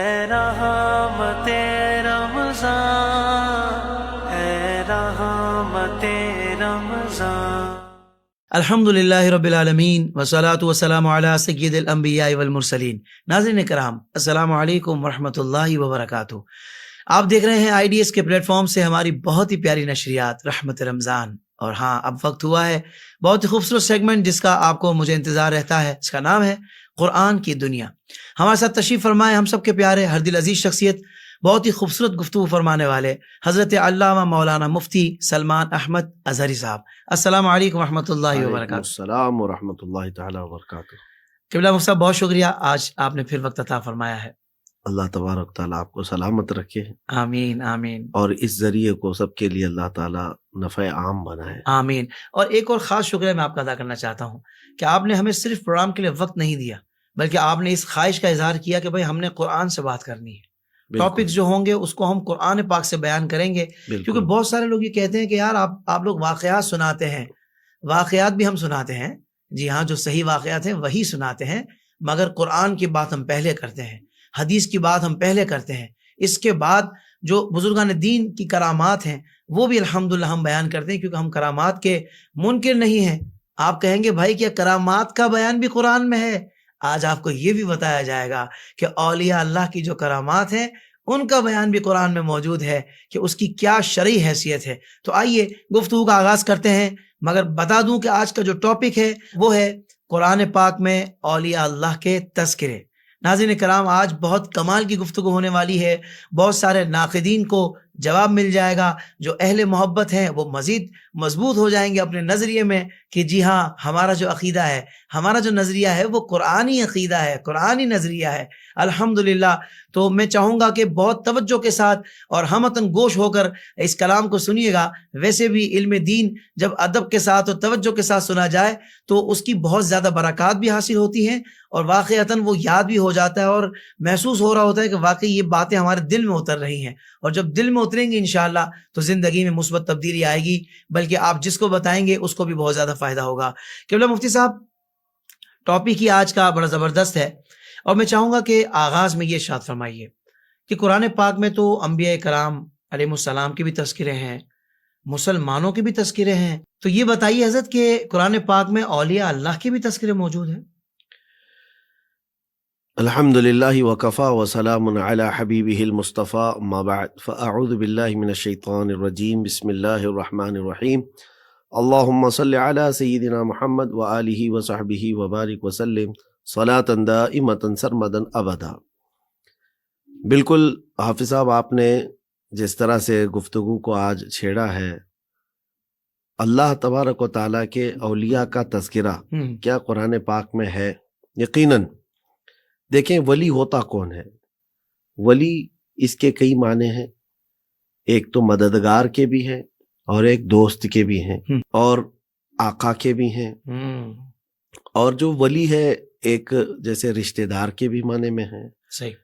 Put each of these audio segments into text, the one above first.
اے رحمت رمضان، اے رحمت رمضان۔ الحمدللہ رب العالمین والصلاة والسلام علی سید الانبیاء والمرسلین۔ ناظرین کرام، السلام علیکم ورحمۃ اللہ وبرکاتہ۔ آپ دیکھ رہے ہیں IDS کے پلیٹ فارم سے ہماری بہت ہی پیاری نشریات رحمت رمضان، اور ہاں اب وقت ہوا ہے بہت ہی خوبصورت سیگمنٹ جس کا آپ کو مجھے انتظار رہتا ہے، اس کا نام ہے قرآن کی دنیا۔ ہمارے ساتھ تشریف فرمائے ہم سب کے پیارے ہر دل عزیز شخصیت، بہت ہی خوبصورت گفتگو فرمانے والے حضرت علامہ مولانا مفتی سلمان احمد اظہری صاحب۔ السلام علیکم ورحمۃ اللہ وبرکاتہ۔ السلام ورحمۃ اللہ تعالی وبرکاتہ۔ قبلہ مفتی صاحب، بہت شکریہ، آج آپ نے پھر وقت عطا فرمایا ہے۔ اللہ تبارک تعالیٰ آپ کو سلامت رکھے، آمین آمین اور اس ذریعے کو سب کے لیے اللہ تعالیٰ نفع عام بنائے، آمین۔ اور ایک اور خاص شکریہ میں آپ کا ادا کرنا چاہتا ہوں کہ آپ نے ہمیں صرف پروگرام کے لیے وقت نہیں دیا، بلکہ آپ نے اس خواہش کا اظہار کیا کہ بھائی ہم نے قرآن سے بات کرنی ہے، ٹاپکس جو ہوں گے اس کو ہم قرآن پاک سے بیان کریں گے، کیونکہ بہت سارے لوگ یہ کہتے ہیں کہ یار آپ لوگ واقعات سناتے ہیں، واقعات بھی ہم سناتے ہیں، جی ہاں، جو صحیح واقعات ہیں وہی سناتے ہیں، مگر قرآن کی بات ہم پہلے کرتے ہیں، حدیث کی بات ہم پہلے کرتے ہیں، اس کے بعد جو بزرگان دین کی کرامات ہیں وہ بھی الحمدللہ ہم بیان کرتے ہیں، کیونکہ ہم کرامات کے منکر نہیں ہیں۔ آپ کہیں گے بھائی کیا کرامات کا بیان بھی قرآن میں ہے؟ آج آپ کو یہ بھی بتایا جائے گا کہ اولیاء اللہ کی جو کرامات ہیں ان کا بیان بھی قرآن میں موجود ہے کہ اس کی کیا شرعی حیثیت ہے۔ تو آئیے گفتگو کا آغاز کرتے ہیں، مگر بتا دوں کہ آج کا جو ٹاپک ہے وہ ہے قرآن پاک میں اولیاء اللہ کے تذکرے۔ ناظرین کرام، آج بہت کمال کی گفتگو ہونے والی ہے، بہت سارے ناقدین کو جواب مل جائے گا، جو اہل محبت ہیں وہ مزید مضبوط ہو جائیں گے اپنے نظریے میں کہ جی ہاں، ہمارا جو عقیدہ ہے، ہمارا جو نظریہ ہے وہ قرآنی عقیدہ ہے، قرآنی نظریہ ہے الحمدللہ۔ تو میں چاہوں گا کہ بہت توجہ کے ساتھ اور ہمتن گوش ہو کر اس کلام کو سنیے گا۔ ویسے بھی علم دین جب ادب کے ساتھ اور توجہ کے ساتھ سنا جائے تو اس کی بہت زیادہ برکات بھی حاصل ہوتی ہیں، اور واقعتاً وہ یاد بھی ہو جاتا ہے اور محسوس ہو رہا ہوتا ہے کہ واقعی یہ باتیں ہمارے دل میں اتر رہی ہیں، اور جب دل میں اتریں گی انشاءاللہ تو زندگی میں مثبت تبدیلی آئے گی، بلکہ آپ جس کو بتائیں گے اس کو بھی بہت زیادہ فائدہ ہوگا۔ قبلہ مفتی صاحب، ٹاپک ہی آج کا بڑا زبردست ہے، اور میں چاہوں گا کہ آغاز میں یہ ارشاد فرمائیے کہ قرآن پاک میں تو انبیاء کرام علیہ السلام کے بھی تذکرے ہیں، مسلمانوں کے بھی تذکرے ہیں، تو یہ بتائیے حضرت کہ قرآن پاک میں اولیاء اللہ کے بھی تذکرے موجود ہیں؟ الحمدللہ وکفا وسلام علی حبیبہ المصطفیٰ، اما بعد فاعوذ باللہ من الشیطان الرجیم، بسم اللہ الرحمن الرحیم، اللہم صل علی سیدنا محمد وآلہ وصحبہ وبارک وسلم صلاۃ دائمۃ سرمدا ابدا۔ بالکل حافظ صاحب، آپ نے جس طرح سے گفتگو کو آج چھیڑا ہے، اللہ تبارک و تعالیٰ کے اولیاء کا تذکرہ کیا قرآن پاک میں ہے؟ یقیناً۔ دیکھیں، ولی ہوتا کون ہے؟ ولی اس کے کئی معنی ہیں، ایک تو مددگار کے بھی ہیں، اور ایک دوست کے بھی ہیں، اور آقا کے بھی ہیں، اور جو ولی ہے ایک جیسے رشتہ دار کے بھی معنی میں ہیں۔ صحیح۔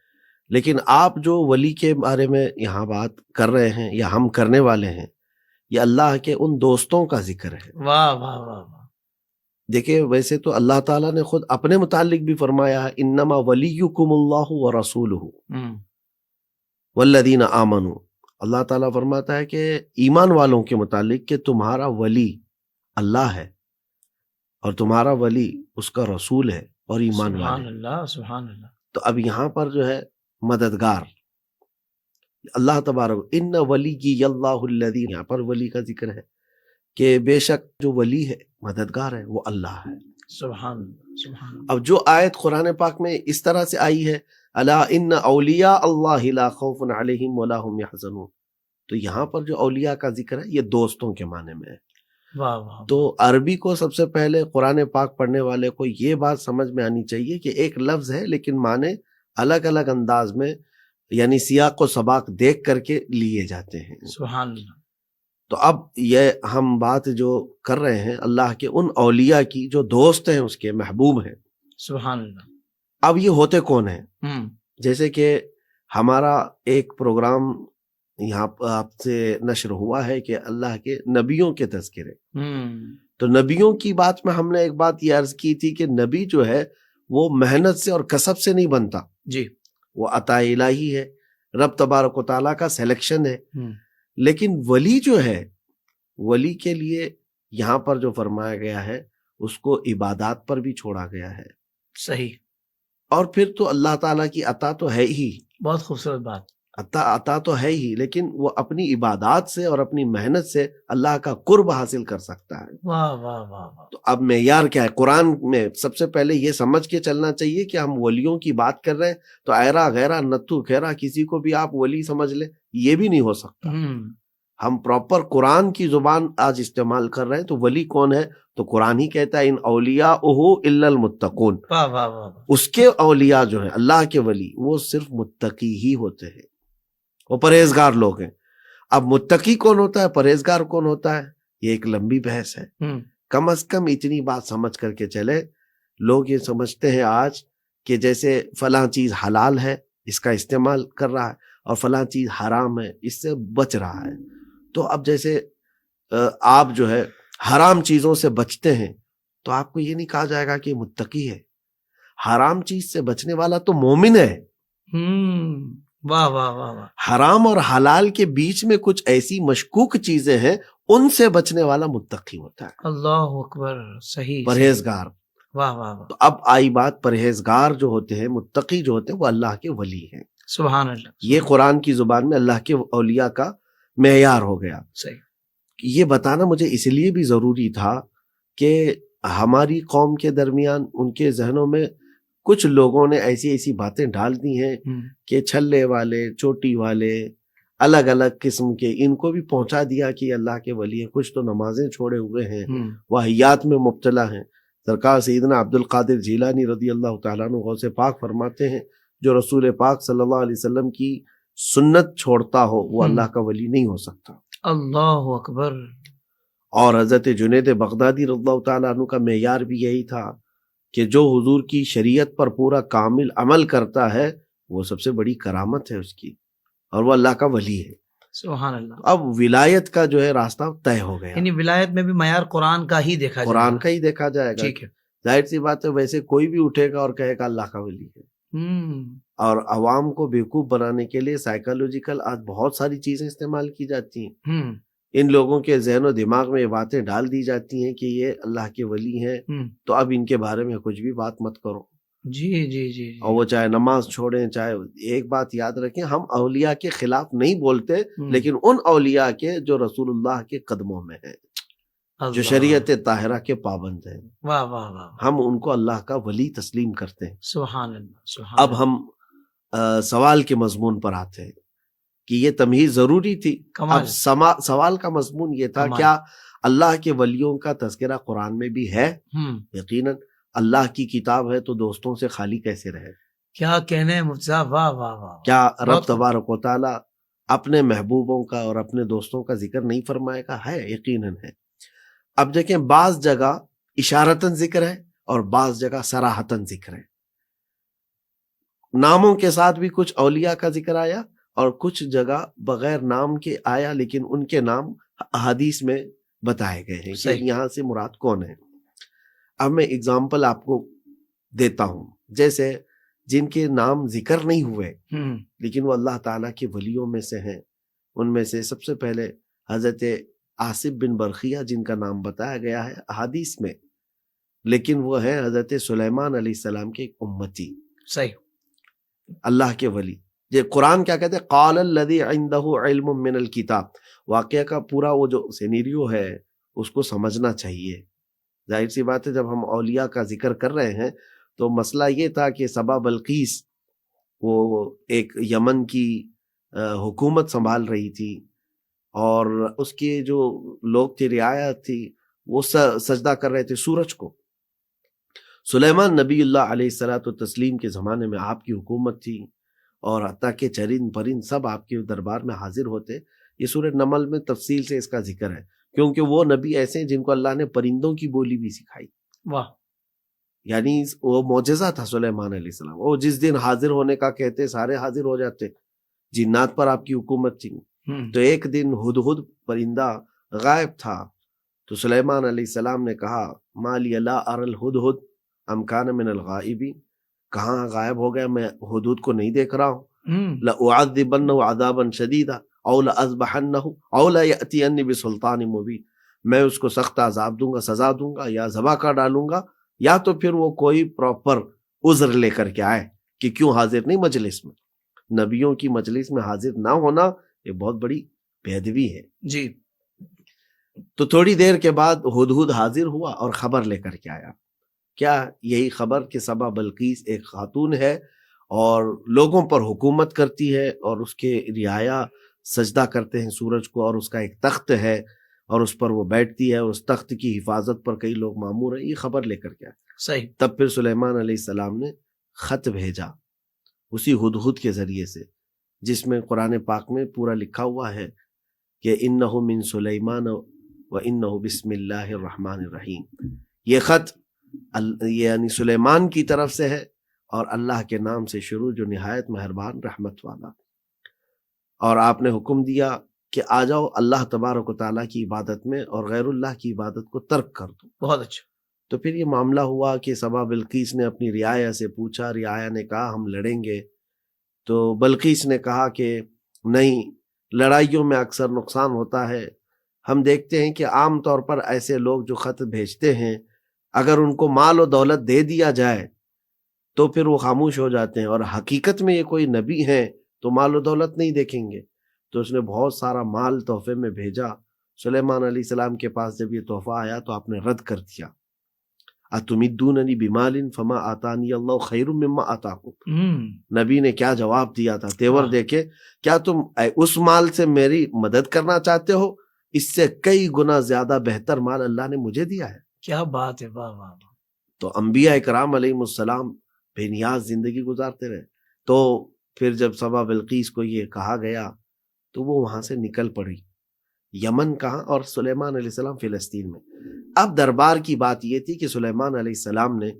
لیکن آپ جو ولی کے بارے میں یہاں بات کر رہے ہیں یا ہم کرنے والے ہیں، یہ اللہ کے ان دوستوں کا ذکر ہے۔ واہ واہ واہ واہ۔ دیکھیں، ویسے تو اللہ تعالیٰ نے خود اپنے متعلق بھی فرمایا ہے، انما ولیکم اللہ ورسولہ والذین آمنوا۔ اللہ تعالیٰ فرماتا ہے کہ ایمان والوں کے متعلق کہ تمہارا ولی اللہ ہے، اور تمہارا ولی اس کا رسول ہے اور ایمان والے۔ سبحان اللہ سبحان اللہ۔ تو اب یہاں پر جو ہے مددگار اللہ تبارک، ان ولی اللہ الذی، یہاں پر ولی کا ذکر ہے کہ بے شک جو ولی ہے، مددگار ہے، وہ اللہ ہے۔ سبحان اللہ سبحان اللہ۔ اب جو آیت قرآن پاک میں اس طرح سے آئی ہے، الا ان اولیاء اللہ لا خوف علیہم ولا هم يحزنون، تو یہاں پر جو اولیاء کا ذکر ہے یہ دوستوں کے معنی میں ہے۔ واہ واہ۔ تو عربی کو سب سے پہلے قرآن پاک پڑھنے والے کو یہ بات سمجھ میں آنی چاہیے کہ ایک لفظ ہے لیکن معنی الگ الگ انداز میں، یعنی سیاق و سباق دیکھ کر کے لیے جاتے ہیں۔ سبحان اللہ۔ تو اب یہ ہم بات جو کر رہے ہیں اللہ کے ان اولیاء کی جو دوست ہیں، اس کے محبوب ہیں۔ سبحان اللہ۔ اب یہ ہوتے کون ہیں؟ جیسے کہ ہمارا ایک پروگرام یہاں آپ سے نشر ہوا ہے کہ اللہ کے نبیوں کے تذکرے، تو نبیوں کی بات میں ہم نے ایک بات یہ عرض کی تھی کہ نبی جو ہے وہ محنت سے اور کسب سے نہیں بنتا، جی، وہ عطا الہی ہے، رب تبارک و تعالیٰ کا سلیکشن ہے. ہم، لیکن ولی جو ہے، ولی کے لیے یہاں پر جو فرمایا گیا ہے اس کو عبادات پر بھی چھوڑا گیا ہے. صحیح، اور پھر تو اللہ تعالیٰ کی عطا تو ہے ہی، بہت خوبصورت بات. عطا تو ہے ہی، لیکن وہ اپنی عبادات سے اور اپنی محنت سے اللہ کا قرب حاصل کر سکتا ہے. واہ واہ واہ واہ. تو اب معیار کیا ہے؟ قرآن میں سب سے پہلے یہ سمجھ کے چلنا چاہیے کہ ہم ولیوں کی بات کر رہے ہیں تو ایرا غیرا نتھو خیرا کسی کو بھی آپ ولی سمجھ لیں، یہ بھی نہیں ہو سکتا. ہم، ہم پراپر قرآن کی زبان آج استعمال کر رہے ہیں. تو ولی کون ہے؟ تو قرآن ہی کہتا ہے ان اولیاءہ الا المتقون. واہ واہ واہ واہ. اس کے اولیاء جو ہیں، اللہ کے ولی، وہ صرف متقی ہی ہوتے ہیں، وہ پرہیزگار لوگ ہیں. اب متقی کون ہوتا ہے، پرہیزگار کون ہوتا ہے، یہ ایک لمبی بحث ہے. ہم، کم از کم اتنی بات سمجھ کر کے چلے. لوگ یہ سمجھتے ہیں آج کہ جیسے فلاں چیز حلال ہے اس کا استعمال کر رہا ہے اور فلاں چیز حرام ہے اس سے بچ رہا ہے. تو اب جیسے آپ جو ہے حرام چیزوں سے بچتے ہیں تو آپ کو یہ نہیں کہا جائے گا کہ متقی ہے. حرام چیز سے بچنے والا تو مومن ہے. ہم، واہ واہ واہ واہ. حرام اور حلال کے بیچ میں کچھ ایسی مشکوک چیزیں ہیں، ان سے بچنے والا متقی ہوتا ہے، اللہ اکبر. صحیح، پرہیزگار. واہ واہ واہ. تو اب آئی بات، پرہیزگار جو ہوتے ہیں، متقی جو ہوتے ہیں، وہ اللہ کے ولی ہیں. سبحان اللہ. یہ قرآن کی زبان میں اللہ کے اولیاء کا معیار ہو گیا. صحیح. یہ بتانا مجھے اس لیے بھی ضروری تھا کہ ہماری قوم کے درمیان ان کے ذہنوں میں کچھ لوگوں نے ایسی ایسی باتیں ڈال دی ہیں ہم، کہ چھلے والے، چوٹی والے، الگ الگ قسم کے، ان کو بھی پہنچا دیا کہ اللہ کے ولی ہیں. کچھ تو نمازیں چھوڑے ہوئے ہیں، ہم، واہیات میں مبتلا ہیں. سرکار سیدنا عبد القادر جیلانی رضی اللہ تعالیٰ عنہ غوث پاک فرماتے ہیں جو رسول پاک صلی اللہ علیہ وسلم کی سنت چھوڑتا ہو وہ اللہ کا ولی نہیں ہو سکتا. اللہ اکبر. اور حضرت جنید بغدادی رضی اللہ تعالیٰ عنہ کا معیار بھی یہی تھا کہ جو حضور کی شریعت پر پورا کامل عمل کرتا ہے وہ سب سے بڑی کرامت ہے اس کی، اور وہ اللہ کا ولی ہے. سبحان اللہ. اب ولایت کا جو ہے راستہ طے ہو گیا، یعنی ولایت میں بھی معیار قرآن کا ہی دیکھا جائے قرآن گا. کا ہی دیکھا جائے گا. ٹھیک ہے. ظاہر سی بات ہے، ویسے کوئی بھی اٹھے گا اور کہے گا اللہ کا ولی ہے. ہم، اور عوام کو بیوقوف بنانے کے لیے سائیکالوجیکل آج بہت ساری چیزیں استعمال کی جاتی ہیں. ہم، ان لوگوں کے ذہن و دماغ میں یہ باتیں ڈال دی جاتی ہیں کہ یہ اللہ کے ولی ہیں، ہم. تو اب ان کے بارے میں کچھ بھی بات مت کرو. جی جی جی جی. اور وہ چاہے نماز چھوڑیں، چاہے، ایک بات یاد رکھیں، ہم اولیاء کے خلاف نہیں بولتے، ہم. لیکن ان اولیاء کے جو رسول اللہ کے قدموں میں ہیں، جو اللہ. شریعت طاہرہ کے پابند ہیں، واہ واہ واہ. ہم ان کو اللہ کا ولی تسلیم کرتے ہیں. سبحان اللہ. سبحان اب ہم سوال کے مضمون پر آتے ہیں کہ یہ تمہید ضروری تھی. کمال. اب سوال کا مضمون یہ تھا، کمال. کیا اللہ کے ولیوں کا تذکرہ قرآن میں بھی ہے؟ ہم. یقیناً. اللہ کی کتاب ہے تو دوستوں سے خالی کیسے رہے؟ کیا کہنے ہیں مفتی صاحب. واہ واہ واہ. کیا رب بہت تبارک و تعالیٰ اپنے محبوبوں کا اور اپنے دوستوں کا ذکر نہیں فرمائے گا؟ ہے، یقیناً ہے. اب دیکھیں، بعض جگہ اشارتاً ذکر ہے اور بعض جگہ صراحتاً ذکر ہے. ناموں کے ساتھ بھی کچھ اولیاء کا ذکر آیا اور کچھ جگہ بغیر نام کے آیا، لیکن ان کے نام حدیث میں بتائے گئے ہیں کہ صحیح. یہاں سے مراد کون ہے. اب میں اگزامپل آپ کو دیتا ہوں. جیسے جن کے نام ذکر نہیں ہوئے ہم. لیکن وہ اللہ تعالیٰ کے ولیوں میں سے ہیں، ان میں سے سب سے پہلے حضرت آصف بن برخیہ جن کا نام بتایا گیا ہے احادیث میں، لیکن وہ ہیں حضرت سلیمان علیہ السلام کے ایک امتی، صحیح. اللہ کے ولی. یہ قرآن کیا کہتے ہیں؟ قال الذی عنده علم من الکتاب. واقعہ کا پورا وہ جو سینیریو ہے اس کو سمجھنا چاہیے. ظاہر سی بات ہے، جب ہم اولیاء کا ذکر کر رہے ہیں تو مسئلہ یہ تھا کہ سبا بلقیس وہ ایک یمن کی حکومت سنبھال رہی تھی، اور اس کے جو لوگ تھے، رعایا تھی، وہ سجدہ کر رہے تھے سورج کو. سلیمان نبی اللہ علیہ الصلوۃ والتسلیم کے زمانے میں آپ کی حکومت تھی، اور حتیٰ کہ چرند پرند سب آپ کے دربار میں حاضر ہوتے. یہ سورۃ نمل میں تفصیل سے اس کا ذکر ہے، کیونکہ وہ نبی ایسے ہیں جن کو اللہ نے پرندوں کی بولی بھی سکھائی. واہ. یعنی وہ معجزہ تھا سلیمان علیہ السلام. وہ جس دن حاضر ہونے کا کہتے سارے حاضر ہو جاتے. جنات پر آپ کی حکومت تھی. ہم. تو ایک دن ہدہد پرندہ غائب تھا، تو سلیمان علیہ السلام نے کہا ما لی لا اری الہدہد ام کان من الغائبین. کہاں غائب ہو گیا؟ میں حدود کو نہیں دیکھ رہا ہوں. ہوں، لَأُعَذِّبَنَّهُ عَذَابًا شَدِيدًا أَوْ لَأَذْبَحَنَّهُ أَوْ لَيَأْتِيَنِّي بِسُلْطَانٍ مُبِينٍ. میں اس کو سخت عذاب دوں گا، سزا دوں گا، یا ذبح کر ڈالوں گا، یا تو پھر وہ کوئی پراپر عذر لے کر کے آئے کہ کیوں حاضر نہیں مجلس میں. نبیوں کی مجلس میں حاضر نہ ہونا یہ بہت بڑی بے ادبی ہے. جی، تو تھوڑی دیر کے بعد ہدہد حاضر ہوا اور خبر لے کر کے آیا. کیا؟ یہی خبر کہ سبا بلقیس ایک خاتون ہے اور لوگوں پر حکومت کرتی ہے، اور اس کے رعایا سجدہ کرتے ہیں سورج کو، اور اس کا ایک تخت ہے اور اس پر وہ بیٹھتی ہے، اور اس تخت کی حفاظت پر کئی لوگ مامور ہیں. یہ خبر لے کر کے آیا. صحیح. تب پھر سلیمان علیہ السلام نے خط بھیجا اسی ہدہد کے ذریعے سے، جس میں قرآن پاک میں پورا لکھا ہوا ہے کہ انہ من سلیمان و انہ بسم اللہ الرحمن الرحیم. یہ خط یعنی سلیمان کی طرف سے ہے اور اللہ کے نام سے شروع جو نہایت مہربان رحمت والا. اور آپ نے حکم دیا کہ آ جاؤ اللہ تبارک و تعالیٰ کی عبادت میں اور غیر اللہ کی عبادت کو ترک کر دو. بہت اچھا. تو پھر یہ معاملہ ہوا کہ سبا بلقیس نے اپنی رعایا سے پوچھا، رعایا نے کہا ہم لڑیں گے. تو بلقیس نے کہا کہ نہیں، لڑائیوں میں اکثر نقصان ہوتا ہے. ہم دیکھتے ہیں کہ عام طور پر ایسے لوگ جو خط بھیجتے ہیں اگر ان کو مال و دولت دے دیا جائے تو پھر وہ خاموش ہو جاتے ہیں، اور حقیقت میں یہ کوئی نبی ہیں تو مال و دولت نہیں دیکھیں گے. تو اس نے بہت سارا مال تحفے میں بھیجا. سلیمان علیہ السلام کے پاس جب یہ تحفہ آیا تو آپ نے رد کر دیا. اتمدوننی بمال فما آتانی اللہ خیر مما آتاکم. نبی نے کیا جواب دیا تھا، تیور دیکھے، کیا تم اس مال سے میری مدد کرنا چاہتے ہو؟ اس سے کئی گنا زیادہ بہتر مال اللہ نے مجھے دیا ہے. کیا بات ہے، واہ واہ. تو انبیاء اکرام علیہم السلام بے نیاز زندگی گزارتے رہے. تو پھر جب سبا بلقیس کو یہ کہا گیا تو وہ وہاں سے نکل پڑی. یمن کہاں؟ اور سلیمان علیہ السلام فلسطین میں. اب دربار کی بات یہ تھی کہ سلیمان علیہ السلام نے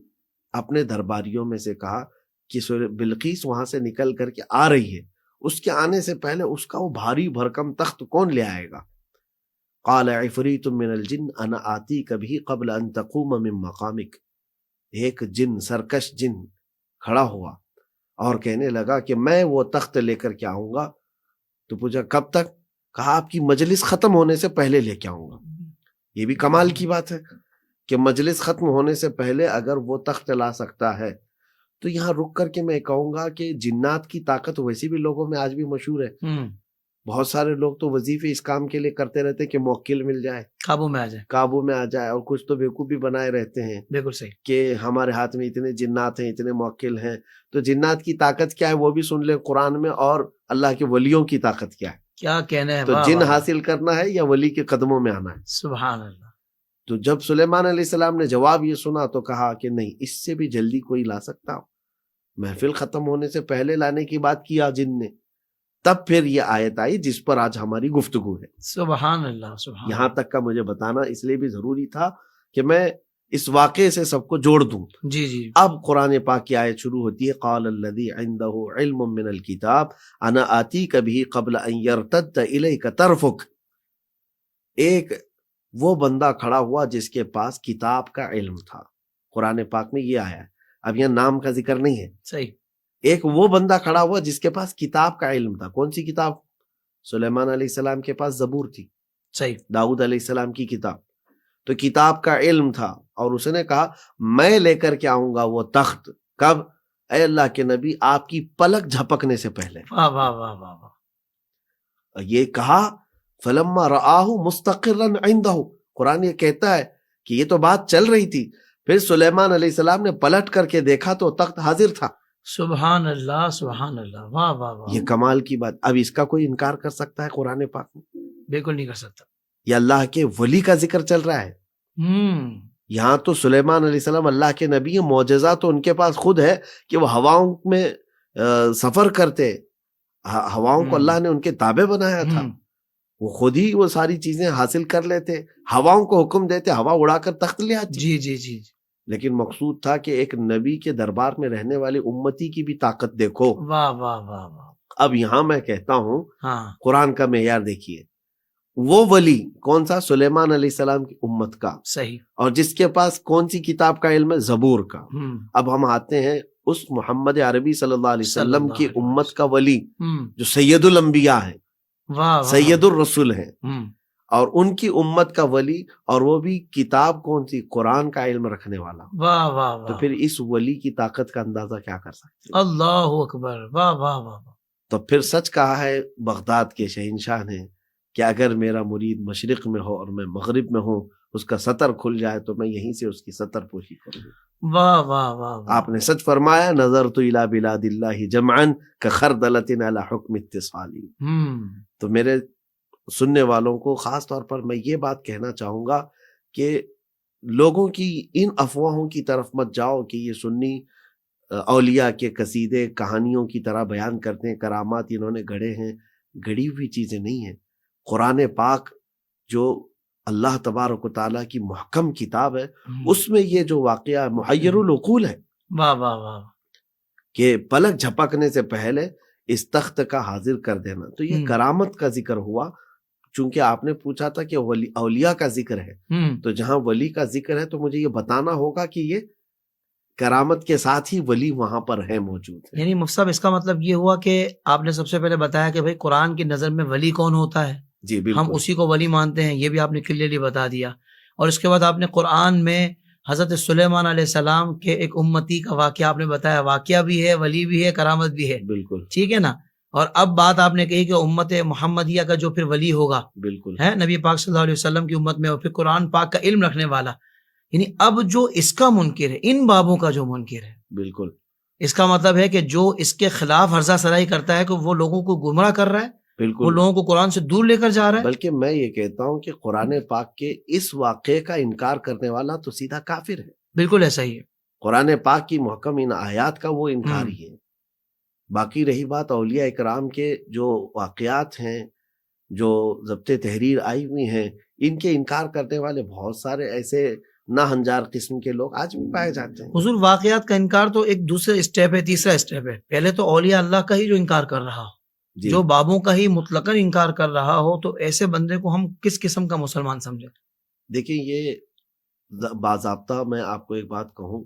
اپنے درباریوں میں سے کہا کہ بلقیس وہاں سے نکل کر کے آ رہی ہے، اس کے آنے سے پہلے اس کا وہ بھاری بھرکم تخت کون لے آئے گا؟ قال عفریت من الجن انا آتیک بہ قبل ان تقوم من مقامک. ایک جن، سرکش جن کھڑا ہوا اور کہنے لگا کہ میں وہ تخت لے کر کے آؤں گا. تو پوچھا کب تک؟ کہا آپ کی مجلس ختم ہونے سے پہلے لے کے آؤں گا. یہ بھی کمال کی بات ہے کہ مجلس ختم ہونے سے پہلے اگر وہ تخت لا سکتا ہے. تو یہاں رک کر کے میں کہوں گا کہ جنات کی طاقت ویسی بھی لوگوں میں آج بھی مشہور ہے. بہت سارے لوگ تو وظیفے اس کام کے لیے کرتے رہتے ہیں کہ موکل مل جائے، قابو میں آ جائے، اور کچھ تو بیوقوف بھی بنائے رہتے ہیں. بالکل صحیح کہ ہمارے ہاتھ میں اتنے جنات ہیں، اتنے موکل ہیں. تو جنات کی طاقت کیا ہے وہ بھی سن لیں قرآن میں، اور اللہ کے ولیوں کی طاقت کیا ہے. کیا کہنا ہے؟ تو جن حاصل کرنا ہے یا ولی کے قدموں میں آنا ہے. سبحان اللہ. تو جب سلیمان علیہ السلام نے جواب یہ سنا تو کہا کہ نہیں، اس سے بھی جلدی کوئی لا سکتا ہو. محفل ختم ہونے سے پہلے لانے کی بات کیا جن نے. تب پھر یہ آیت آئی جس پر آج ہماری گفتگو ہے. سبحان اللہ. سبحان. یہاں تک کا مجھے بتانا اس لیے بھی ضروری تھا کہ میں اس واقعے سے سب کو جوڑ دوں. جی جی. اب قرآن پاک کی آیت شروع ہوتی ہے قال الذی عنده علم من الکتاب انا آتیک بہ قبل ان یرتد الیک طرفک. ایک وہ بندہ کھڑا ہوا جس کے پاس کتاب کا علم تھا. قرآن پاک میں یہ آیا ہے، اب یہاں نام کا ذکر نہیں ہے. صحیح. ایک وہ بندہ کھڑا ہوا جس کے پاس کتاب کا علم تھا. کون سی کتاب؟ سلیمان علیہ السلام کے پاس زبور تھی. صحیح. داؤد علیہ السلام کی کتاب. تو کتاب کا علم تھا اور اس نے کہا میں لے کر کے آؤں گا وہ تخت. کب؟ اے اللہ کے نبی آپ کی پلک جھپکنے سے پہلے. واہ واہ واہ واہ. یہ کہا فلما رآہ مستقرا عنده. قرآن یہ کہتا ہے کہ یہ تو بات چل رہی تھی، پھر سلیمان علیہ السلام نے پلٹ کر کے دیکھا تو تخت حاضر تھا. سبحان اللہ. سبحان اللہ. واہ واہ واہ. یہ کمال کی بات. اب اس کا کوئی انکار کر سکتا ہے قرآن پاک میں؟ بالکل نہیں کر سکتا. یہ اللہ کے ولی کا ذکر چل رہا ہے. یہاں تو سلیمان علیہ السلام اللہ کے نبی ہیں، معجزہ تو ان کے پاس خود ہے کہ وہ ہواؤں میں سفر کرتے، ہواؤں کو اللہ نے ان کے تابع بنایا تھا. وہ خود ہی وہ ساری چیزیں حاصل کر لیتے، ہواؤں کو حکم دیتے، ہوا اڑا کر تخت لے آتی. جی جی جی. لیکن مقصود تھا کہ ایک نبی کے دربار میں رہنے والے امتی کی بھی طاقت دیکھو. واہ واہ واہ واہ. اب یہاں میں کہتا ہوں قرآن کا معیار دیکھیے. وہ ولی کون سا؟ سلیمان علیہ السلام کی امت کا. صحیح. اور جس کے پاس کون سی کتاب کا علم ہے؟ زبور کا. اب ہم آتے ہیں اس محمد عربی صلی اللہ علیہ صلی وسلم اللہ کی علیہ امت کا ولی ہم، جو سید الانبیاء ہیں، واہ واہ، سید الرسول ہیں، ہم، اور ان کی امت کا ولی، اور وہ بھی کتاب کون سی؟ قرآن کا علم رکھنے والا. واہ واہ تو واہ، پھر اس ولی کی طاقت کا اندازہ کیا کر سکتے ہیں؟ اللہ اکبر، واہ واہ واہ واہ، تو پھر سچ کہا ہے بغداد کے شہنشاہ نے کہ اگر میرا مرید مشرق میں ہو اور میں مغرب میں ہوں، اس کا سطر کھل جائے تو میں یہیں سے اس کی سطر پوشی کروں گا. واہ واہ واہ واہ، آپ نے سچ فرمایا، نظرت الی بلاد اللہ جمعا کخردلۃ علی حکم اتصالی. ہم، تو میرے سننے والوں کو خاص طور پر میں یہ بات کہنا چاہوں گا کہ لوگوں کی ان افواہوں کی طرف مت جاؤ کہ یہ سنی اولیاء کے قصیدے کہانیوں کی طرح بیان کرتے ہیں، کرامات انہوں نے گھڑے ہیں. گھڑی ہوئی چیزیں نہیں ہیں. قرآن پاک جو اللہ تبارک و تعالیٰ کی محکم کتاب ہے، اس میں یہ جو واقعہ محیر العقول ہے واہ واہ واہ، کہ پلک جھپکنے سے پہلے اس تخت کا حاضر کر دینا. تو یہ کرامت کا ذکر ہوا. چونکہ آپ نے پوچھا تھا کہ اولیاء کا ذکر ہے، تو جہاں ولی کا ذکر ہے تو مجھے یہ بتانا ہوگا کہ یہ کرامت کے ساتھ ہی ولی وہاں پر ہے، موجود ہے. یعنی مفتی صاحب اس کا مطلب یہ ہوا کہ آپ نے سب سے پہلے بتایا کہ بھائی قرآن کی نظر میں ولی کون ہوتا ہے، جی بالکل. ہم اسی کو ولی مانتے ہیں، یہ بھی آپ نے کلیئرلی بتا دیا. اور اس کے بعد آپ نے قرآن میں حضرت سلیمان علیہ السلام کے ایک امتی کا واقعہ آپ نے بتایا، واقعہ بھی ہے، ولی بھی ہے، کرامت بھی ہے، بالکل ٹھیک ہے نا. اور اب بات آپ نے کہی کہ امت محمدیہ کا جو پھر ولی ہوگا بالکل ہے نبی پاک صلی اللہ علیہ وسلم کی امت میں، اور پھر قرآن پاک کا علم رکھنے والا. یعنی اب جو اس کا منکر ہے، ان بابوں کا جو منکر ہے، بالکل. اس کا مطلب ہے کہ جو اس کے خلاف ہرزہ سرائی کرتا ہے کہ وہ لوگوں کو گمراہ کر رہا ہے، وہ بالکل. لوگوں کو قرآن سے دور لے کر جا رہا ہے. بلکہ میں یہ کہتا ہوں کہ قرآن پاک کے اس واقعے کا انکار کرنے والا تو سیدھا کافر ہے. بالکل ایسا ہی ہے. قرآن پاک کی محکم ان آیات کا وہ انکار ہی ہے. باقی رہی بات اولیاء اکرام کے جو واقعات ہیں، جو ضبط تحریر آئی ہوئی ہیں، ان کے انکار کرنے والے بہت سارے ایسے نہ ہنجار قسم کے لوگ آج بھی پائے جاتے ہیں. حضور واقعات کا انکار تو ایک دوسرے اسٹیپ ہے، تیسرا اسٹیپ ہے. پہلے تو اولیاء اللہ کا ہی جو انکار کر رہا ہو، جی. جو بابوں کا ہی مطلقاً انکار کر رہا ہو، تو ایسے بندے کو ہم کس قسم کا مسلمان سمجھیں؟ دیکھیں، یہ باضابطہ میں آپ کو ایک بات کہوں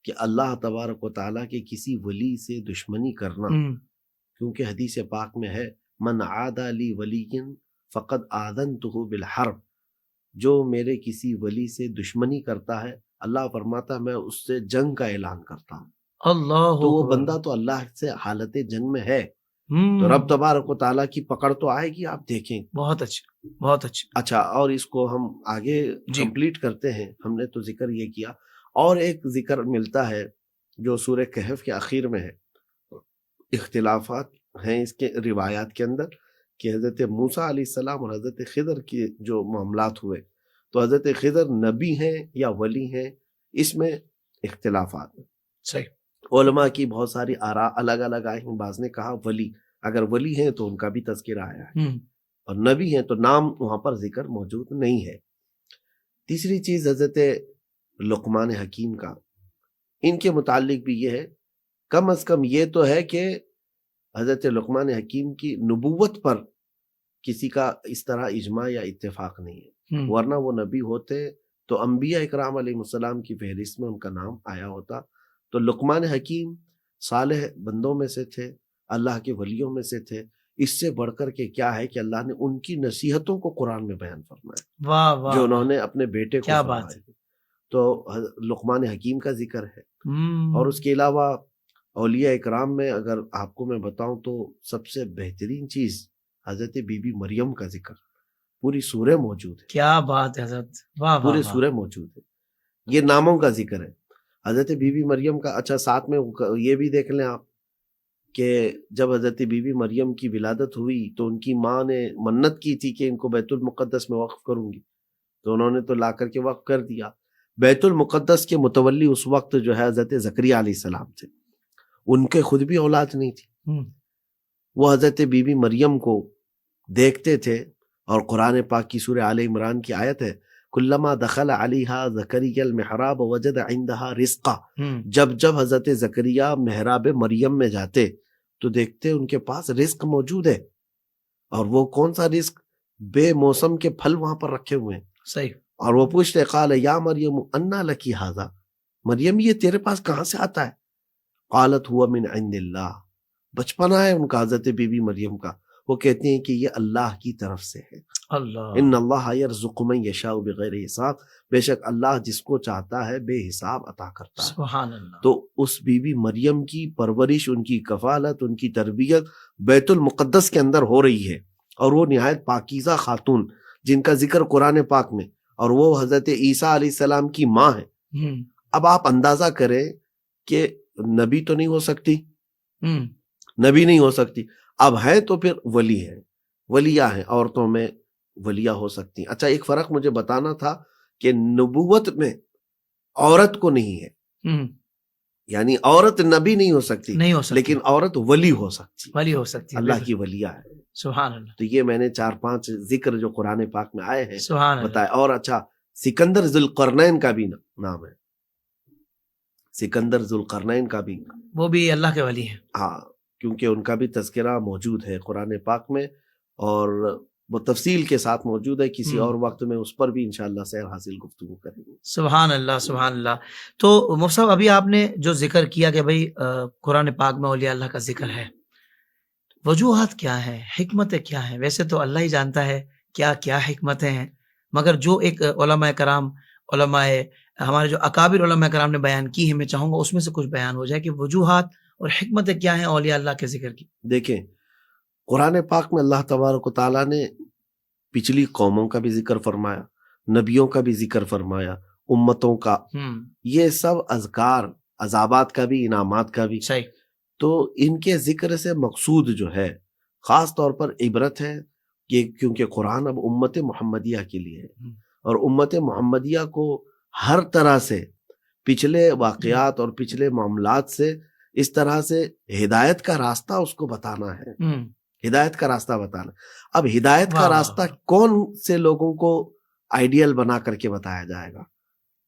کہ اللہ تبارک و تعالیٰ کے کسی ولی سے دشمنی کرنا، کیونکہ حدیث پاک میں ہے من عادى لی ولی فقد آذنتہ بالحرب، جو میرے کسی ولی سے دشمنی کرتا ہے، اللہ فرماتا ہے میں اس سے جنگ کا اعلان کرتا ہوں. اللہ تو وہ اکبر. بندہ تو اللہ سے حالت جنگ میں ہے، تو رب تبارک و تعالیٰ کی پکڑ تو آئے گی. آپ دیکھیں. بہت اچھا، بہت اچھا. اچھا، اور اس کو ہم آگے کمپلیٹ کرتے ہیں. ہم نے تو ذکر یہ کیا، اور ایک ذکر ملتا ہے جو سورہ کہف کے آخر میں ہے. اختلافات ہیں اس کے روایات کے اندر کہ حضرت موسیٰ علیہ السلام اور حضرت خضر کے جو معاملات ہوئے، تو حضرت خضر نبی ہیں یا ولی ہیں، اس میں اختلافات ہیں. صحیح. علماء کی بہت ساری آراء الگ الگ آئی ہیں. بعض نے کہا ولی، اگر ولی ہیں تو ان کا بھی تذکرہ آیا ہے، اور نبی ہیں تو نام وہاں پر ذکر موجود نہیں ہے. تیسری چیز حضرت لقمان حکیم کا، ان کے متعلق بھی یہ ہے، کم از کم یہ تو ہے کہ حضرت لقمان حکیم کی نبوت پر کسی کا اس طرح اجماع یا اتفاق نہیں ہے، ورنہ وہ نبی ہوتے تو انبیاء اکرام علیہ السلام کی فہرست میں ان کا نام آیا ہوتا. تو لقمان حکیم صالح بندوں میں سے تھے، اللہ کے ولیوں میں سے تھے. اس سے بڑھ کر کے کیا ہے کہ اللہ نے ان کی نصیحتوں کو قرآن میں بیان فرمایا، واہ واہ، جو انہوں نے اپنے بیٹے کو کیا فرمائی. بات ہے. تو لقمان حکیم کا ذکر ہے. اور اس کے علاوہ اولیاء اکرام میں اگر آپ کو میں بتاؤں تو سب سے بہترین چیز حضرت بی بی مریم کا ذکر پوری سورہ موجود ہے. کیا بات ہے حضرت، واہ پورے واہ. سورہ موجود ہے. یہ ناموں کا ذکر ہے حضرت بی بی مریم کا. اچھا، ساتھ میں یہ بھی دیکھ لیں آپ کہ جب حضرت بی بی مریم کی ولادت ہوئی تو ان کی ماں نے منت کی تھی کہ ان کو بیت المقدس میں وقف کروں گی، تو انہوں نے تو لا کر کے وقف کر دیا. بیت المقدس کے متولی اس وقت جو ہے حضرت زکریا علیہ السلام تھے. ان کے خود بھی اولاد نہیں تھی. وہ حضرت بی بی مریم کو دیکھتے تھے، اور قرآن پاک کی سورہ آل عمران کی آیت ہے کلما دخل علیہا زکریا المحراب وجد عندہا رزقا. جب جب حضرت زکریا محراب مریم میں جاتے تو دیکھتے ان کے پاس رزق موجود ہے. اور وہ کون سا رزق؟ بے موسم کے پھل وہاں پر رکھے ہوئے ہیں. صحیح. اور وہ پوچھتے قال یا مریم انا لکی ھذا، مریم یہ تیرے پاس کہاں سے آتا ہے؟ قالت ہوا من عند اللہ، بچپنا ہے ان کا حضرت بی بی مریم کا، وہ کہتے ہیں کہ یہ اللہ کی طرف سے ہے۔ اللہ، ان اللہ یرزق من یشاء بغیر حساب، بے شک اللہ جس کو چاہتا ہے بے حساب عطا کرتا ہے۔ سبحان اللہ۔ تو اس بی بی مریم کی پرورش، ان کی کفالت، ان کی تربیت بیت المقدس کے اندر ہو رہی ہے، اور وہ نہایت پاکیزہ خاتون جن کا ذکر قرآن پاک میں، اور وہ حضرت عیسیٰ علیہ السلام کی ماں ہے۔ اب آپ اندازہ کریں کہ نبی تو نہیں ہو سکتی، نبی نہیں ہو سکتی، اب ہے تو پھر ولی ہے، ولیہ ہیں، عورتوں میں ولیہ ہو سکتی ہیں۔ اچھا ایک فرق مجھے بتانا تھا کہ نبوت میں عورت کو نہیں ہے، یعنی عورت نبی نہیں ہو سکتی، نہیں ہو سکتی، لیکن عورت ولی ہو سکتی، ولی ہو سکتی، اللہ کی ولیہ ہے۔ سبحان اللہ، تو یہ میں نے 4-5 ذکر جو قرآن پاک میں آئے ہیں سبحان اللہ، بتایا۔ اور اچھا سکندر ذوالقرنین کا بھی نام ہے، سکندر ذوالقرنین کا بھی، وہ بھی اللہ کے ولی ہیں۔ ہاں، کیونکہ ان کا بھی تذکرہ موجود ہے قرآن پاک میں، اور وہ تفصیل کے ساتھ موجود ہے۔ کسی اور وقت میں اس پر بھی انشاءاللہ سیر حاصل گفتگو کریں گے۔ سبحان اللہ، سبحان اللہ۔ تو مفتی صاحب ابھی آپ نے جو ذکر کیا کہ بھئی قرآن پاک میں اولیاء اللہ کا ذکر ہے، وجوہات کیا ہیں، حکمتیں کیا ہیں؟ ویسے تو اللہ ہی جانتا ہے کیا کیا حکمتیں ہیں، مگر جو ایک علماء کرام، علماء ہمارے جو اکابر علماء کرام نے بیان کی ہے، میں چاہوں گا اس میں سے کچھ بیان ہو جائے کہ وجوہات اور حکمتیں کیا ہیں اولیاء اللہ کے ذکر کی۔ دیکھیں قرآن پاک میں اللہ تبارک و تعالیٰ نے پچھلی قوموں کا بھی ذکر فرمایا، نبیوں کا بھی ذکر فرمایا، امتوں کا، یہ سب اذکار، عذابات کا بھی، انعامات کا بھی۔ صحیح۔ تو ان کے ذکر سے مقصود جو ہے خاص طور پر عبرت ہے، کہ کیونکہ قرآن اب امت محمدیہ کے لیے ہے، اور امت محمدیہ کو ہر طرح سے پچھلے واقعات اور پچھلے معاملات سے اس طرح سے ہدایت کا راستہ اس کو بتانا ہے، ہدایت کا راستہ بتانا۔ اب ہدایت کا راستہ کون سے لوگوں کو آئیڈیل بنا کر کے بتایا جائے گا؟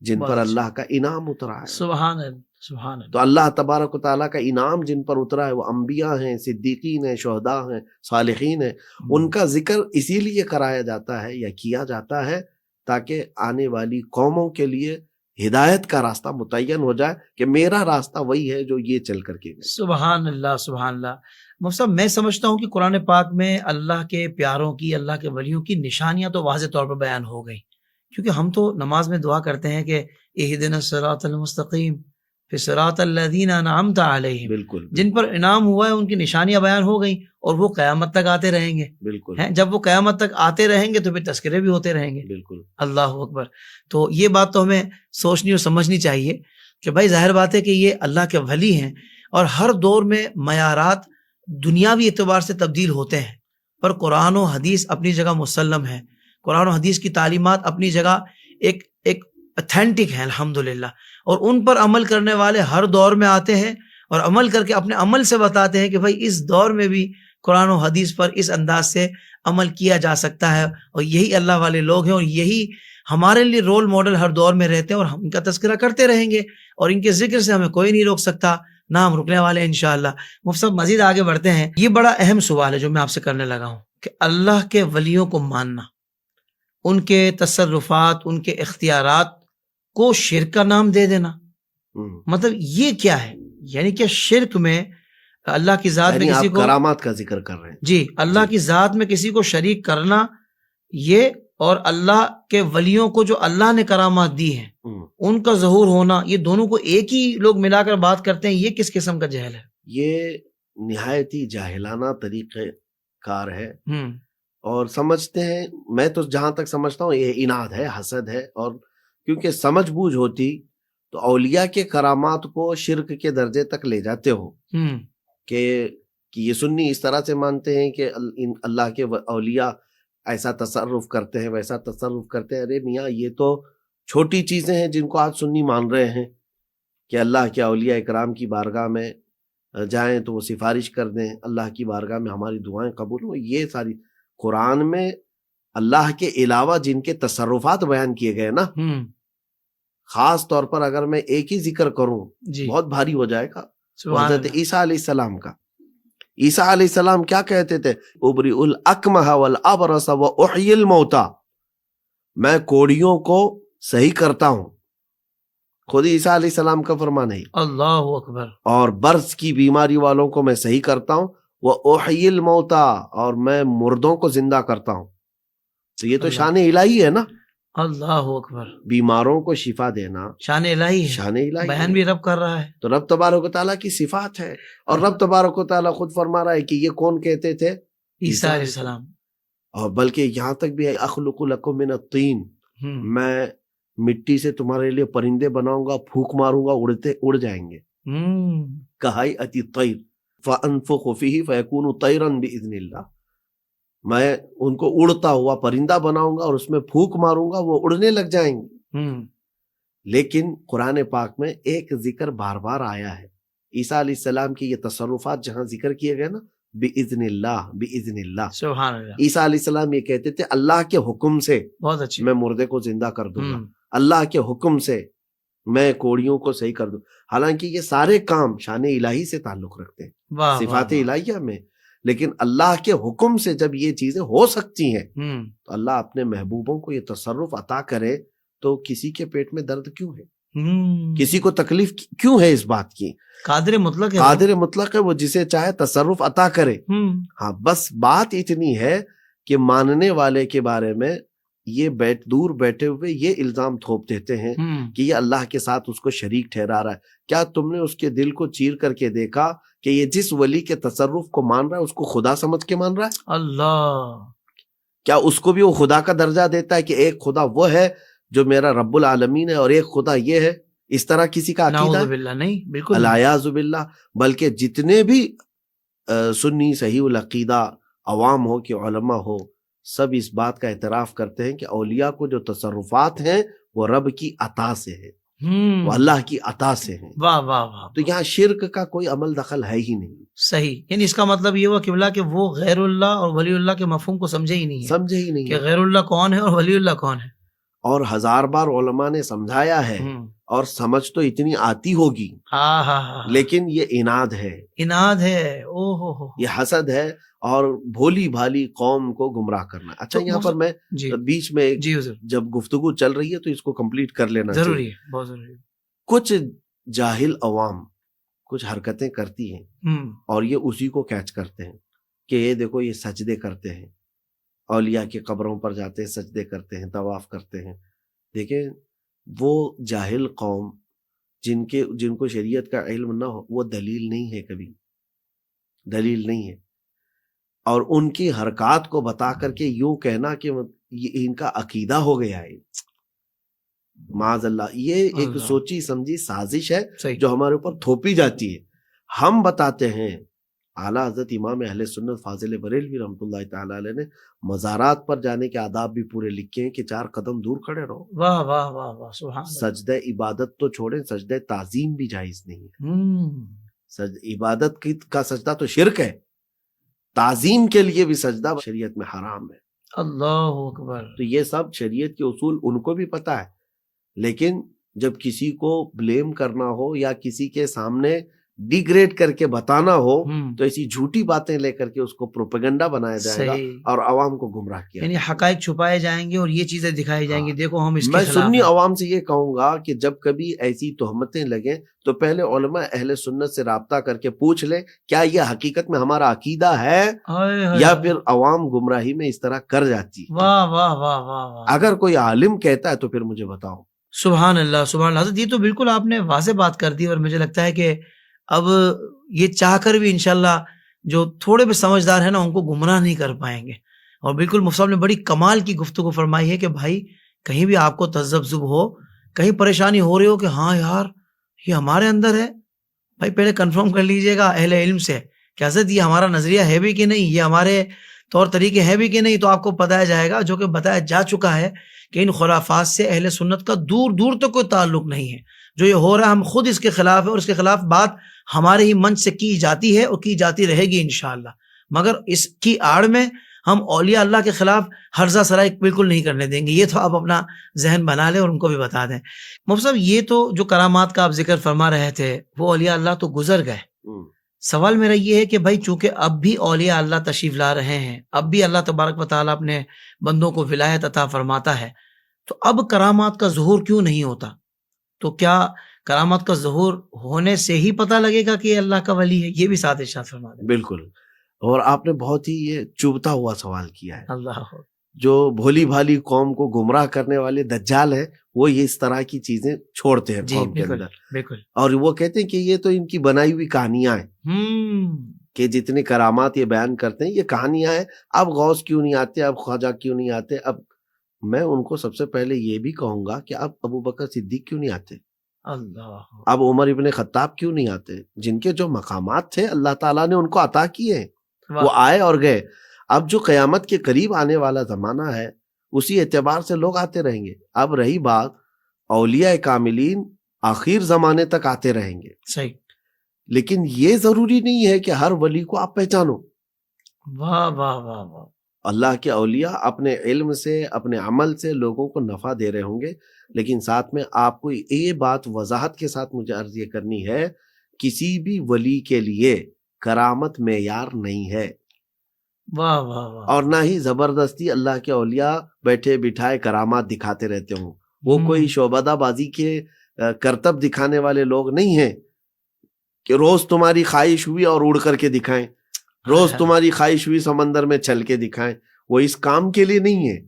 جن پر اللہ کا انعام اترا ہے۔ سبحان اللہ، سبحان اللہ۔ تو اللہ تبارک و تعالیٰ کا انعام جن پر اترا ہے وہ انبیاء ہیں، صدیقین ہیں، شہداء ہیں، صالحین ہیں۔ ان کا ذکر اسی لیے کرایا جاتا ہے یا کیا جاتا ہے تاکہ آنے والی قوموں کے لیے ہدایت کا راستہ متعین ہو جائے کہ میرا راستہ وہی ہے جو یہ چل کر کے گئے۔ سبحان اللہ، سبحان اللہ۔ مفتی صاحب میں سمجھتا ہوں کہ قرآن پاک میں اللہ کے پیاروں کی، اللہ کے ولیوں کی نشانیاں تو واضح طور پر بیان ہو گئی، کیونکہ ہم تو نماز میں دعا کرتے ہیں کہ اہدنا الصراط المستقیم فی صراط الذین انعمت علیہم، بالکل، جن پر انعام ہوا ہے ان کی نشانیاں بیان ہو گئیں، اور وہ قیامت تک آتے رہیں گے۔ بالکل، جب وہ قیامت تک آتے رہیں گے تو پھر تذکرے بھی ہوتے رہیں گے۔ بالکل، اللہ اکبر۔ تو یہ بات تو ہمیں سوچنی اور سمجھنی چاہیے کہ بھائی ظاہر بات ہے کہ یہ اللہ کے ولی ہیں، اور ہر دور میں معیارات دنیاوی اعتبار سے تبدیل ہوتے ہیں، پر قرآن و حدیث اپنی جگہ مسلم ہے، قرآن و حدیث کی تعلیمات اپنی جگہ ایک اتھینٹک ہیں الحمدللہ، اور ان پر عمل کرنے والے ہر دور میں آتے ہیں اور عمل کر کے اپنے عمل سے بتاتے ہیں کہ بھائی اس دور میں بھی قرآن و حدیث پر اس انداز سے عمل کیا جا سکتا ہے، اور یہی اللہ والے لوگ ہیں، اور یہی ہمارے لیے رول ماڈل ہر دور میں رہتے ہیں، اور ہم ان کا تذکرہ کرتے رہیں گے، اور ان کے ذکر سے ہمیں کوئی نہیں روک سکتا، نہ ہم رکنے والے انشاءاللہ۔ مفتی صاحب مزید آگے بڑھتے ہیں، یہ بڑا اہم سوال ہے جو میں آپ سے کرنے لگا ہوں کہ اللہ کے ولیوں کو ماننا، ان کے تصرفات، ان کے اختیارات کو شرک کا نام دے دینا، مطلب یہ کیا ہے؟ یعنی کہ شرک میں اللہ کی ذات میں کسی کو، کرامات کا ذکر کر رہے ہیں جی، اللہ کی ذات میں کسی کو شریک کرنا، یہ اور اللہ کے ولیوں کو جو اللہ نے کرامات دی ہیں ان کا ظہور ہونا، یہ دونوں کو ایک ہی لوگ ملا کر بات کرتے ہیں، یہ کس قسم کا جہل ہے؟ یہ نہایت ہی جاہلانہ طریقہ کار ہے، اور سمجھتے ہیں، میں تو جہاں تک سمجھتا ہوں یہ اناد ہے، حسد ہے، اور کیونکہ سمجھ بوجھ ہوتی تو اولیاء کے کرامات کو شرک کے درجے تک لے جاتے ہو، کہ یہ سنی اس طرح سے مانتے ہیں کہ اللہ کے اولیاء ایسا تصرف کرتے ہیں، ویسا تصرف کرتے ہیں۔ ارے میاں یہ تو چھوٹی چیزیں ہیں جن کو آج سنی مان رہے ہیں، کہ اللہ کے اولیاء اکرام کی بارگاہ میں جائیں تو وہ سفارش کر دیں، اللہ کی بارگاہ میں ہماری دعائیں قبول ہوں۔ یہ ساری قرآن میں اللہ کے علاوہ جن کے تصرفات بیان کیے گئے نا، خاص طور پر اگر میں ایک ہی ذکر کروں بہت بھاری ہو جائے گا، حضرت عیسیٰ علیہ السلام کا۔ عیسیٰ علیہ السلام کیا کہتے تھے؟ ابری الاکمہ والابرص واحیی الموتى، میں کوڑیوں کو صحیح کرتا ہوں، خود عیسیٰ علیہ السلام کا فرمان ہے. اللہ اکبر. اور برس کی بیماری والوں کو میں صحیح کرتا ہوں. وَأُحْيِي الْمَوْتَى، اور میں مردوں کو زندہ کرتا ہوں. تو یہ تو اللہ. شان الہی ہے نا، اللہ اکبر. بیماروں کو شفا دینا شان الہی ہے. شان الہی بیان ہے. بھی رب کر رہا ہے. تو رب تبارک و تعالیٰ کی صفات ہے. اور رب تبارک و تعالیٰ خود فرما رہا ہے کہ یہ کون کہتے تھے؟ عیسیٰ علیہ السلام. اور بلکہ یہاں تک بھی ہے اخلق لکم من الطین، میں مٹی سے تمہارے لیے پرندے بناؤں گا، پھونک ماروں گا، اڑ جائیں گے. کہیئۃ الطیر فانفخ فیہ فیکون طیرا باذن اللہ، میں ان کو اڑتا ہوا پرندہ بناؤں گا اور اس میں پھونک ماروں گا، وہ اڑنے لگ جائیں گے. لیکن قرآن پاک میں ایک ذکر بار بار آیا ہے. عیسیٰ علیہ السلام کی یہ تصرفات جہاں ذکر کیے گئے نا، بِإِذْنِ اللہ، بِإِذْنِ اللہ. سبحان اللہ. عیسیٰ علیہ السلام یہ کہتے تھے اللہ کے حکم سے بہت اچھی. میں مردے کو زندہ کر دوں گا، اللہ کے حکم سے میں کوڑیوں کو صحیح کر دوں. حالانکہ یہ سارے کام شان الہی سے تعلق رکھتے ہیں، صفات الہیہ میں، لیکن اللہ کے حکم سے جب یہ چیزیں ہو سکتی ہیں تو اللہ اپنے محبوبوں کو یہ تصرف عطا کرے تو کسی کے پیٹ میں درد کیوں ہے؟ کسی کو تکلیف کیوں ہے اس بات کی؟ قادر مطلق ہے. قادر مطلق ہے، وہ جسے چاہے تصرف عطا کرے. ہاں بس بات اتنی ہے کہ ماننے والے کے بارے میں یہ دور بیٹھے ہوئے یہ الزام تھوپ دیتے ہیں کہ یہ اللہ کے ساتھ اس کو شریک ٹھہرا رہا ہے. کیا تم نے اس کے دل کو چیر کر کے دیکھا کہ یہ جس ولی کے تصرف کو مان رہا ہے اس کو خدا سمجھ کے مان رہا ہے؟ اللہ. کیا اس کو بھی وہ خدا کا درجہ دیتا ہے کہ ایک خدا وہ ہے جو میرا رب العالمین ہے اور ایک خدا یہ ہے؟ اس طرح کسی کا عقیدہ نعوذ باللہ نہیں، بالکل العیاذ باللہ. بلکہ جتنے بھی سنی صحیح العقیدہ عوام ہو کہ علماء ہو، سب اس بات کا اعتراف کرتے ہیں کہ اولیاء کو جو تصرفات ہیں وہ رب کی عطا سے ہے، وہ اللہ کی عطا سے ہیں. واہ واہ واہ. تو یہاں شرک کا کوئی عمل دخل ہے ہی نہیں. صحیح. یعنی اس کا مطلب یہ ہوا قبلہ کہ وہ غیر اللہ اور ولی اللہ کے مفہوم کو سمجھے ہی نہیں ہے، سمجھے ہی نہیں کہ غیر اللہ کون ہے اور ولی اللہ کون ہے. اور ہزار بار علماء نے سمجھایا ہے اور سمجھ تو اتنی آتی ہوگی، لیکن یہ عناد ہے، عناد ہے، یہ حسد ہے اور بھولی بھالی قوم کو گمراہ کرنا. اچھا یہاں پر میں بیچ میں جب گفتگو چل رہی ہے تو اس کو کمپلیٹ کر لینا ضروری ہے، بہت ضروری ہے. کچھ جاہل عوام کچھ حرکتیں کرتی ہیں اور یہ اسی کو کیچ کرتے ہیں کہ یہ دیکھو یہ سجدے کرتے ہیں، اولیاء کی قبروں پر جاتے ہیں، سجدے کرتے ہیں، طواف کرتے ہیں. دیکھیں وہ جاہل قوم جن کو شریعت کا علم نہ ہو، وہ دلیل نہیں ہے، کبھی دلیل نہیں ہے. اور ان کی حرکات کو بتا کر کے یوں کہنا کہ یہ ان کا عقیدہ ہو گیا ہے، معاذ اللہ، یہ ایک سوچی سمجھی سازش ہے جو ہمارے اوپر تھوپی جاتی ہے. ہم بتاتے ہیں اعلیٰ حضرت امام اہل سنت فاضل بریلوی رحمۃ اللہ تعالی علیہ نے مزارات پر جانے کے آداب بھی پورے لکھے ہیں کہ 4 قدم دور کھڑے رہو. واہ واہ واہ واہ سبحان اللہ. سجدہ عبادت تو چھوڑیں، سجدہ تعظیم بھی جائز نہیں ہے. عبادت کا سجدہ تو شرک ہے، تعظیم کے لیے بھی سجدہ شریعت میں حرام ہے. اللہ اکبر. تو یہ سب شریعت کے اصول ان کو بھی پتا ہے، لیکن جب کسی کو بلیم کرنا ہو یا کسی کے سامنے ڈیگریڈ کر کے بتانا ہو تو ایسی جھوٹی باتیں لے کر کے اس کو پروپیگنڈا بنایا جائے گا اور عوام کو گمراہ کیا، یعنی حقائق چھپائے جائیں گے اور یہ چیزیں دکھائی جائیں گی. دیکھو ہم اس میں سنی عوام سے یہ کہوں گا کہ جب کبھی ایسی تہمتیں لگیں تو پہلے علماء اہل سنت سے رابطہ کر کے پوچھ لیں کیا یہ حقیقت میں ہمارا عقیدہ ہے یا پھر عوام گمراہی میں اس طرح کر جاتی ہے. واہ واہ واہ واہ. اگر کوئی عالم کہتا ہے تو پھر مجھے بتاؤ. سبحان اللہ سبحان اللہ. حضرت یہ تو بالکل آپ نے واضح بات کر دی، اور مجھے لگتا ہے کہ اب یہ چاہ کر بھی انشاءاللہ جو تھوڑے بھی سمجھدار ہیں نا ان کو گمراہ نہیں کر پائیں گے. اور بالکل مفتی صاحب نے بڑی کمال کی گفتگو فرمائی ہے کہ بھائی کہیں بھی آپ کو تذبذب ہو، کہیں پریشانی ہو رہی ہو کہ ہاں یار یہ ہمارے اندر ہے، بھائی پہلے کنفرم کر لیجئے گا اہل علم سے کہ حضرت یہ ہمارا نظریہ ہے بھی کہ نہیں، یہ ہمارے طور طریقے ہیں بھی کہ نہیں. تو آپ کو بتایا جائے گا، جو کہ بتایا جا چکا ہے کہ ان خرافات سے اہل سنت کا دور دور تک کوئی تعلق نہیں ہے. جو یہ ہو رہا ہے ہم خود اس کے خلاف ہے، اور اس کے خلاف بات ہمارے ہی منچ سے کی جاتی ہے اور کی جاتی رہے گی انشاءاللہ. مگر اس کی آڑ میں ہم اولیاء اللہ کے خلاف ہرزہ سرائی بالکل نہیں کرنے دیں گے. یہ تو آپ اپنا ذہن بنا لیں اور ان کو بھی بتا دیں. مفتی صاحب یہ تو جو کرامات کا آپ ذکر فرما رہے تھے وہ اولیاء اللہ تو گزر گئے. سوال میرا یہ ہے کہ بھائی چونکہ اب بھی اولیاء اللہ تشریف لا رہے ہیں، اب بھی اللہ تبارک و تعالیٰ اپنے بندوں کو ولایت عطا فرماتا ہے، تو اب کرامات کا ظہور کیوں نہیں ہوتا؟ تو کیا کرامت کا ظہور ہونے سے ہی پتہ لگے گا کہ یہ اللہ کا ولی ہے؟ یہ بھی ساتھ ارشاد فرما دیں۔ بالکل، اور آپ نے بہت ہی یہ چبھتا ہوا سوال کیا ہے۔ اللہ جو بھولی بھالی قوم کو گمراہ کرنے والے دجال ہیں وہ یہ اس طرح کی چیزیں چھوڑتے ہیں جی قوم کے بالکل اندر، بالکل۔ اور وہ کہتے ہیں کہ یہ تو ان کی بنائی ہوئی کہانیاں ہیں، کہ جتنے کرامات یہ بیان کرتے ہیں یہ کہانیاں ہیں، اب غوث کیوں نہیں آتے، اب خواجہ کیوں نہیں آتے۔ اب میں ان کو سب سے پہلے یہ بھی کہوں گا کہ اب ابو بکر صدیق کیوں نہیں آتے، اللہ اب عمر ابن خطاب کیوں نہیں آتے، جن کے جو مقامات تھے اللہ تعالیٰ نے ان کو عطا کیے ہیں، وہ آئے اور گئے۔ اب جو قیامت کے قریب آنے والا زمانہ ہے اسی اعتبار سے لوگ آتے رہیں گے۔ اب رہی بات، اولیاء کاملین آخر زمانے تک آتے رہیں گے، صحیح۔ لیکن یہ ضروری نہیں ہے کہ ہر ولی کو آپ پہچانو۔ واہ واہ واہ واہ۔ اللہ کے اولیاء اپنے علم سے اپنے عمل سے لوگوں کو نفع دے رہے ہوں گے، لیکن ساتھ میں آپ کو یہ بات وضاحت کے ساتھ مجھے عرض یہ کرنی ہے، کسی بھی ولی کے لیے کرامت معیار نہیں ہے، واہ واہ واہ۔ اور نہ ہی زبردستی اللہ کے اولیاء بیٹھے بٹھائے کرامات دکھاتے رہتے ہوں۔ وہ کوئی شعبدہ بازی کے کرتب دکھانے والے لوگ نہیں ہیں کہ روز تمہاری خواہش ہوئی اور اڑ کر کے دکھائیں، روز تمہاری خواہش ہوئی سمندر میں چل کے دکھائیں۔ وہ اس کام کے لیے نہیں ہے،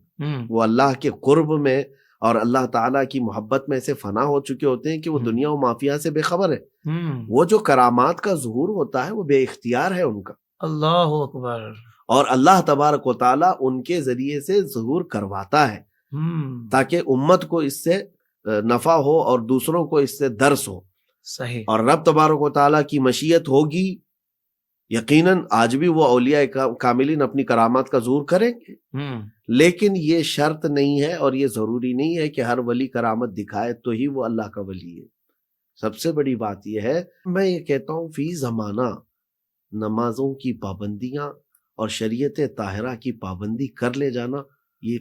وہ اللہ کے قرب میں اور اللہ تعالیٰ کی محبت میں سے فنا ہو چکے ہوتے ہیں کہ وہ دنیا و مافیا سے بے خبر ہے۔ وہ جو کرامات کا ظہور ہوتا ہے وہ بے اختیار ہے ان کا، اللہ اکبر۔ اور اللہ تبارک و تعالیٰ ان کے ذریعے سے ظہور کرواتا ہے تاکہ امت کو اس سے نفع ہو اور دوسروں کو اس سے درس ہو۔ صحیح۔ اور رب تبارک و تعالیٰ کی مشیت ہوگی، یقیناً آج بھی وہ اولیاء کاملین اپنی کرامات کا ظہور کریں گے، لیکن یہ شرط نہیں ہے اور یہ ضروری نہیں ہے کہ ہر ولی کرامت دکھائے تو ہی وہ اللہ کا ولی ہے۔ سب سے بڑی بات یہ ہے، میں یہ کہتا ہوں فی زمانہ نمازوں کی پابندیاں اور شریعت طاہرہ کی پابندی کر لے جانا یہ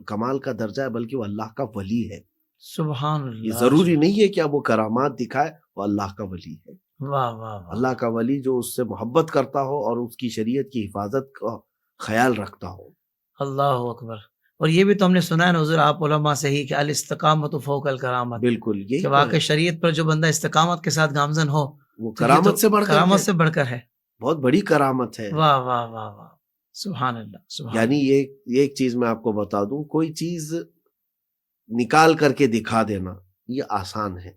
کمال کا درجہ ہے، بلکہ وہ اللہ کا ولی ہے۔ سبحان اللہ۔ یہ ضروری نہیں ہے کہ اب وہ کرامات دکھائے، وہ اللہ کا ولی ہے۔ واہ واہ۔ اللہ کا ولی جو اس سے محبت کرتا ہو اور اس کی شریعت کی حفاظت کا خیال رکھتا ہو۔ اللہ اکبر۔ اور یہ بھی تو ہم نے سنا ہے نا حضور آپ علماء سے ہی کہ الاستقامت فوق الکرامت، بالکل، یہ کہ واقعی شریعت پر جو بندہ استقامت کے ساتھ گامزن ہو وہ کرامت سے بڑھ کر ہے، بہت بڑی کرامت ہے۔ واہ واہ واہ واہ، سبحان اللہ سبحان۔ یعنی یہ ایک چیز میں آپ کو بتا دوں، کوئی چیز نکال کر کے دکھا دینا یہ آسان ہے،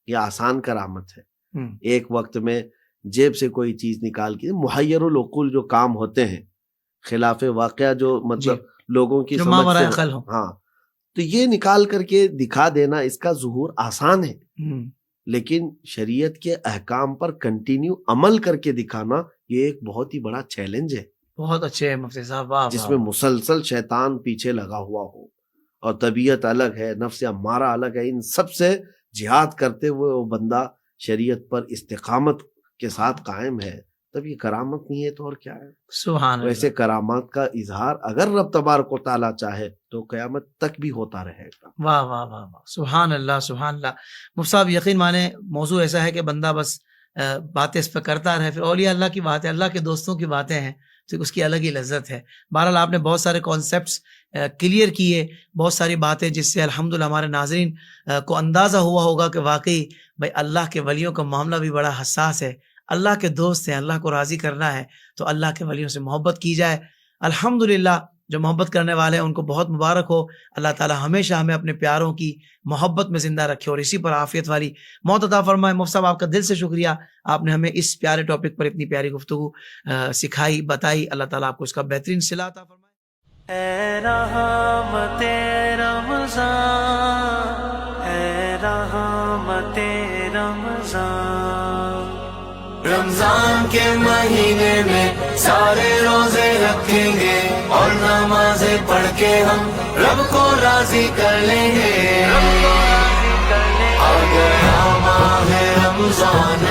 یہ آسان کرامت ہے۔ ایک وقت میں جیب سے کوئی چیز نکال کے، محیر العقول جو کام ہوتے ہیں، خلاف واقعہ جو مطلب لوگوں کی سمجھ سے، ہاں، تو یہ نکال کر کے دکھا دینا اس کا ظہور آسان ہے، لیکن شریعت کے احکام پر کنٹینیو عمل کر کے دکھانا یہ ایک بہت ہی بڑا چیلنج ہے۔ بہت اچھے مفتی صاحب، واہ، جس میں مسلسل شیطان پیچھے لگا ہوا ہو اور طبیعت الگ ہے، نفس امارہ الگ ہے، ان سب سے جہاد کرتے ہوئے وہ بندہ شریعت پر استقامت کے ساتھ قائم ہے، تب یہ کرامت نہیں ہے تو اور کیا ہے؟ سبحان اللہ۔ ویسے کرامات کا اظہار اگر رب تبارک و تعالیٰ چاہے تو قیامت تک بھی ہوتا رہے گا۔ واہ واہ واہ واہ، سبحان اللہ سبحان اللہ۔ مفتی صاحب یقین مانے موضوع ایسا ہے کہ بندہ بس باتیں اس پہ کرتا رہے، پھر اولیاء اللہ کی باتیں، اللہ کے دوستوں کی باتیں ہیں تو اس کی الگ ہی لذت ہے۔ بہرحال آپ نے بہت سارے کانسیپٹس کلیئر کیے، بہت ساری باتیں جس سے الحمدللہ ہمارے ناظرین کو اندازہ ہوا ہوگا کہ واقعی بھائی اللہ کے ولیوں کا معاملہ بھی بڑا حساس ہے، اللہ کے دوست ہیں، اللہ کو راضی کرنا ہے تو اللہ کے ولیوں سے محبت کی جائے۔ الحمدللہ جو محبت کرنے والے ہیں ان کو بہت مبارک ہو، اللہ تعالی ہمیشہ ہمیں اپنے پیاروں کی محبت میں زندہ رکھے اور اسی پر عافیت والی موت عطا فرمائے۔ مفتی صاحب آپ کا دل سے شکریہ، آپ نے ہمیں اس پیارے ٹاپک پر اتنی پیاری گفتگو سکھائی، بتائی، اللہ تعالیٰ آپ کو اس کا بہترین صلہ عطا فرمائے۔ اے رحمت رمضان، اے رحمت رمضان، رمضان کے مہینے میں سارے روزے رکھیں گے اور نمازیں پڑھ کے ہم رب کو راضی کر لیں گے۔ آ گیا ماہ رمضان